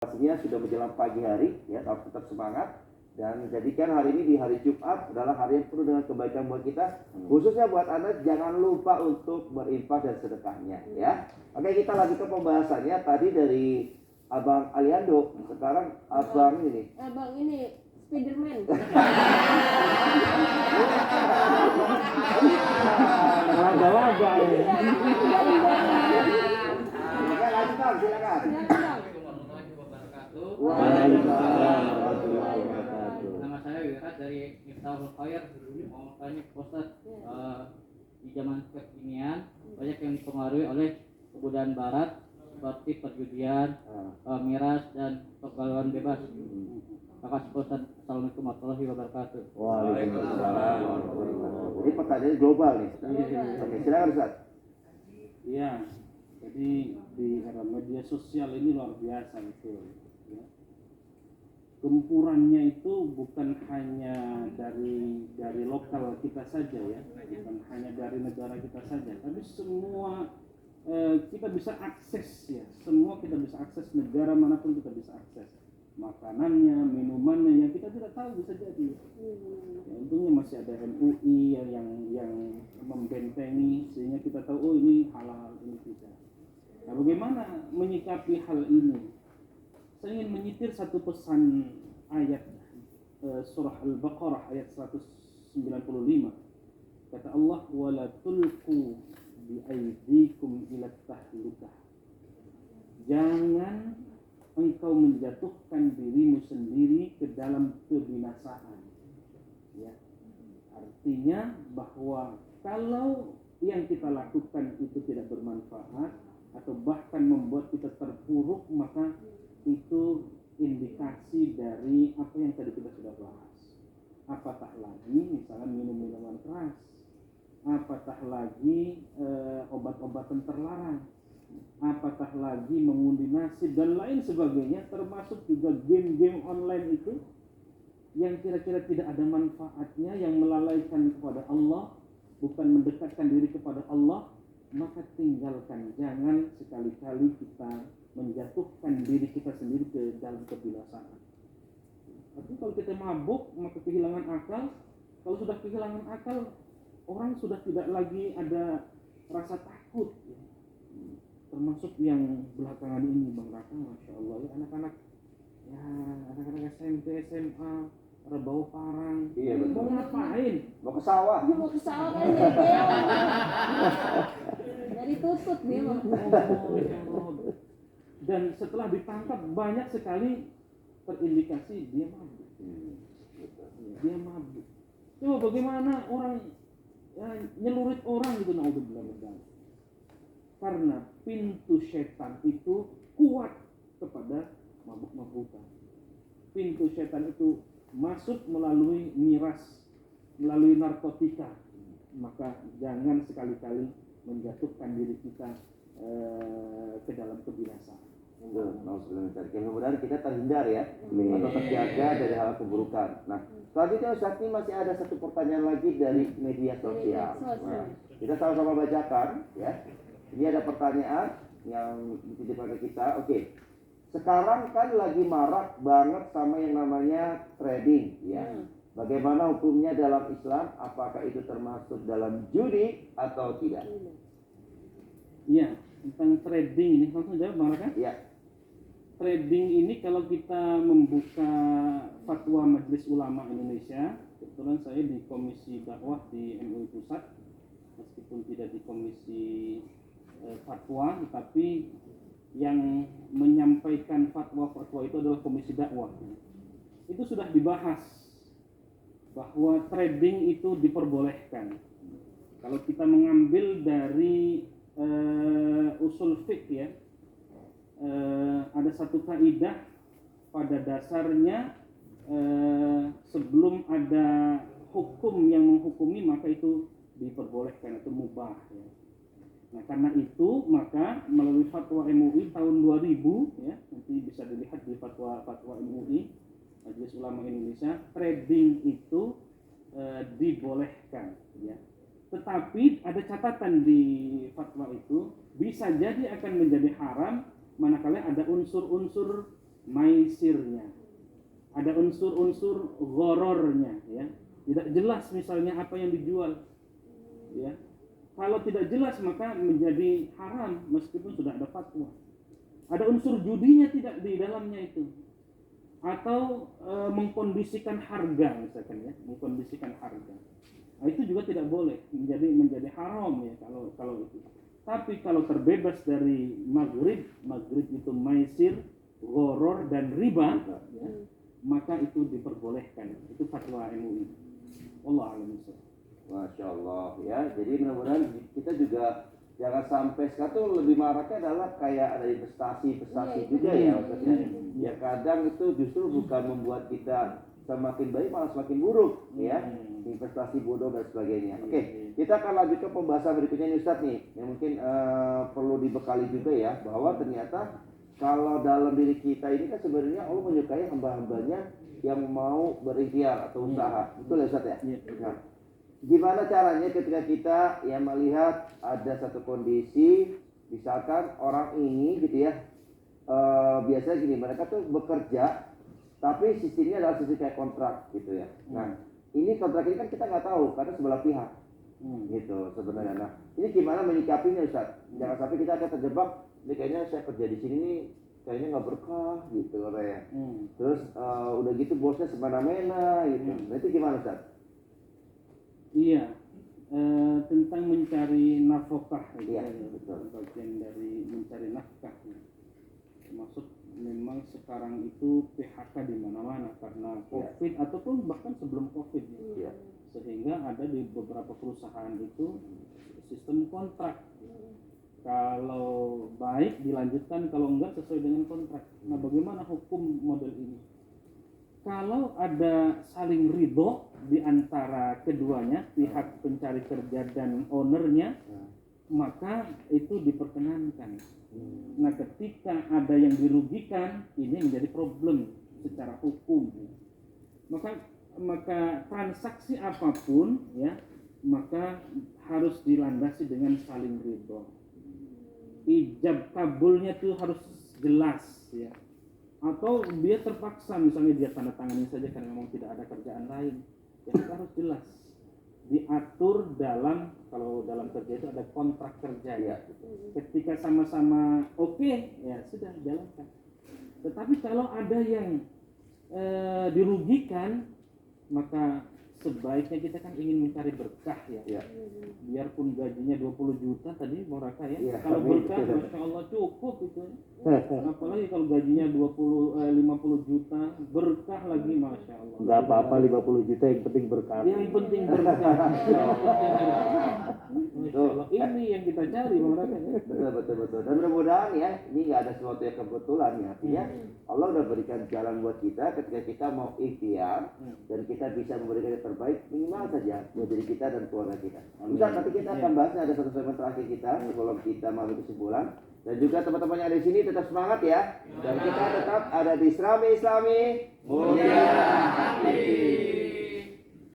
Pastinya sudah menjelang pagi hari, ya, tetap semangat dan jadikan hari ini di hari Jumat adalah hari yang penuh dengan kebaikan buat kita, khususnya buat Anda. Jangan lupa untuk berinfak dan sedekahnya, ya. Oke, kita lanjutkan pembahasannya tadi dari Abang Aliando, sekarang Abang ini. Abang ini Spiderman. Laga-laga ya. Oke, lanjutkan, silakan. Waalaikumsalam warahmatullahi wabarakatuh. Nama saya Wirat dari Miftahul Khair. Mau tanya Ustaz, di zaman kekinian banyak yang dipengaruhi oleh kebudayaan barat seperti perjudian, miras dan pergaulan bebas. Makasih Ustaz. Assalamualaikum warahmatullahi wabarakatuh. Waalaikumsalam warahmatullahi wabarakatuh. Ini pertanyaan global nih. Oke, silakan Ustaz. Iya, jadi di era media sosial ini luar biasa itu. Ya. Gempurannya itu bukan hanya dari lokal kita saja ya, bukan hanya dari negara kita saja, tapi semua kita bisa akses ya, semua kita bisa akses, negara manapun kita bisa akses makanannya, minumannya yang kita tidak tahu bisa jadi. Ya, untungnya masih ada MUI yang membentengi sehingga kita tahu oh ini halal, ini tidak. Nah, bagaimana menyikapi hal ini? Saya ingin menyitir satu pesan ayat surah Al-Baqarah ayat 195. Kata Allah, wala tulqu bi aydikum ila tahlukah. Jangan engkau menjatuhkan dirimu sendiri ke dalam kebinasaan. Ya. Artinya bahwa kalau yang kita lakukan itu tidak bermanfaat atau bahkan membuat kita terpuruk, maka itu indikasi dari apa yang tadi kita sudah bahas. Apatah lagi misalnya minum minuman keras, apatah lagi obat-obatan terlarang, apatah lagi mengundi nasib dan lain sebagainya, termasuk juga game-game online itu yang kira-kira tidak ada manfaatnya, yang melalaikan kepada Allah, bukan mendekatkan diri kepada Allah, maka tinggalkan. Jangan sekali-kali kita menjatuhkan diri kita sendiri ke dalam kebinasaan. Tapi kalau kita mabuk, maka kehilangan akal. Kalau sudah kehilangan akal, orang sudah tidak lagi ada rasa takut. Termasuk yang belakangan ini, Bang Raka, Masya Allah, ya, anak-anak SMP, SMA, bawa parang. Iya, betul. Mau ngapain? Mau ke sawah. Mau ke sawah kan dari tutut dia mah. Dan setelah ditangkap banyak sekali terindikasi dia mabuk. Dia mabuk. Coba bagaimana orang nyelurit orang gitu, naudzubillah. Karena pintu setan itu kuat kepada mabuk-mabukan. Pintu setan itu masuk melalui miras, melalui narkotika. Maka jangan sekali-kali menjatuhkan diri kita ke dalam kebinasaan. Mudah-mudahan kita terhindar ya, atau terjaga dari hal keburukan. Nah, selanjutnya Ustaz, ini masih ada satu pertanyaan lagi dari media sosial. Nah, kita sama-sama bacakan ya. Ini ada pertanyaan yang dititipkan ke kita. Oke. Sekarang kan lagi marak banget sama yang namanya trading ya. Bagaimana hukumnya dalam Islam? Apakah itu termasuk dalam judi atau tidak? Iya, tentang trading ini langsung jawab Bang Raka? Iya. Trading ini kalau kita membuka fatwa Majelis Ulama Indonesia, kebetulan saya di Komisi Dakwah di MUI Pusat, meskipun tidak di Komisi Fatwa, tetapi yang menyampaikan fatwa-fatwa itu adalah Komisi Dakwah. Itu sudah dibahas bahwa trading itu diperbolehkan. Kalau kita mengambil dari usul fiqh ya, ada satu kaidah pada dasarnya, sebelum ada hukum yang menghukumi maka itu diperbolehkan, itu mubah ya. Nah, karena itu maka melalui fatwa MUI tahun 2000 ya, nanti bisa dilihat di fatwa MUI Majelis Ulama Indonesia, trading itu dibolehkan ya. Tetapi ada catatan di fatwa itu, bisa jadi akan menjadi haram manakala ada unsur-unsur maisirnya, ada unsur-unsur ghorornya, ya. Tidak jelas misalnya apa yang dijual, ya. Kalau tidak jelas maka menjadi haram meskipun sudah ada fatwa. Ada unsur judinya tidak di dalamnya itu, atau mengkondisikan harga misalkan, ya, mengkondisikan harga. Nah, itu juga tidak boleh, menjadi haram, ya, kalau itu. Tapi kalau terbebas dari maghrib itu maisir, ghoror dan riba, ya, maka itu diperbolehkan. Itu fatwa MUI. Wallahu a'lam bishawab. Masya Allah, ya. Jadi mudah-mudahan kita juga jangan sampai sekarang tuh lebih maraknya adalah kayak ada investasi juga ya maksudnya. Ya kadang itu justru bukan membuat kita semakin baik, malah semakin buruk, ya. Investasi bodoh dan sebagainya. Oke, kita akan lanjut ke pembahasan berikutnya nih Ustadz nih, yang mungkin perlu dibekali juga ya, bahwa ternyata kalau dalam diri kita ini kan sebenarnya Allah menyukai hamba-hambanya yang mau berikhtiar atau usaha. Betul ya Ustadz ya? Nah, gimana caranya ketika kita ya melihat ada satu kondisi, misalkan orang ini gitu ya, biasanya gini, mereka tuh bekerja tapi sistemnya adalah sistem kayak kontrak gitu ya. Nah, ini kontrak ini kan kita nggak tahu karena sebelah pihak gitu sebenarnya. Nah, ini gimana menyikapinya Ustaz? Jangan sampai kita akan terjebak, ini kayaknya saya kerja di sini nih kayaknya nggak berkah gitu katanya. Terus udah gitu bosnya semena-mena gitu. Nah, itu gimana Ustaz? Iya, tentang mencari nafkah, Iya, betul. bagian dari mencari nafkah. Termasuk memang sekarang itu PHK di mana-mana karena COVID ataupun bahkan sebelum COVID, ya. Sehingga ada di beberapa perusahaan itu sistem kontrak. Kalau baik dilanjutkan, kalau enggak sesuai dengan kontrak. Nah, bagaimana hukum model ini? Kalau ada saling ridho di antara keduanya, pihak pencari kerja dan ownernya, maka itu diperkenankan. Nah, ketika ada yang dirugikan, ini menjadi problem secara hukum. Maka transaksi apapun, ya, maka harus dilandasi dengan saling ridho. Ijab kabulnya itu harus jelas, ya. Atau dia terpaksa, misalnya dia tanda tangani saja karena memang tidak ada kerjaan lain, ya harus jelas diatur dalam, kalau dalam kerja itu ada kontrak kerja, ya. Ketika sama-sama oke, ya sudah jalankan. Tetapi kalau ada yang dirugikan, maka sebaiknya kita kan ingin mencari berkah, ya. Biarpun gajinya 20 juta tadi Bang Raka, ya. Kalau berkah Masya Allah cukup itu. Apalagi kalau gajinya 50 juta, berkah lagi Masya Allah. Enggak apa-apa 50 juta, yang penting berkah. Yang penting berkah. Masya Allah, ini yang kita cari Bang Raka, ya. Betul. Dan mudah-mudahan ya, ini nggak ada sesuatu yang kebetulan ya. Artinya Allah udah berikan jalan buat kita ketika kita mau ikhtiar dan kita bisa memberikan yang terbaik minimal saja buat diri kita dan keluarga kita. Ustaz, nanti kita akan bahasnya ada satu segmen terakhir kita sebelum kita mengambil kesimpulan. Dan juga teman-teman yang ada di sini tetap semangat ya. Dan kita tetap ada di Serami Islami Mulia Hati.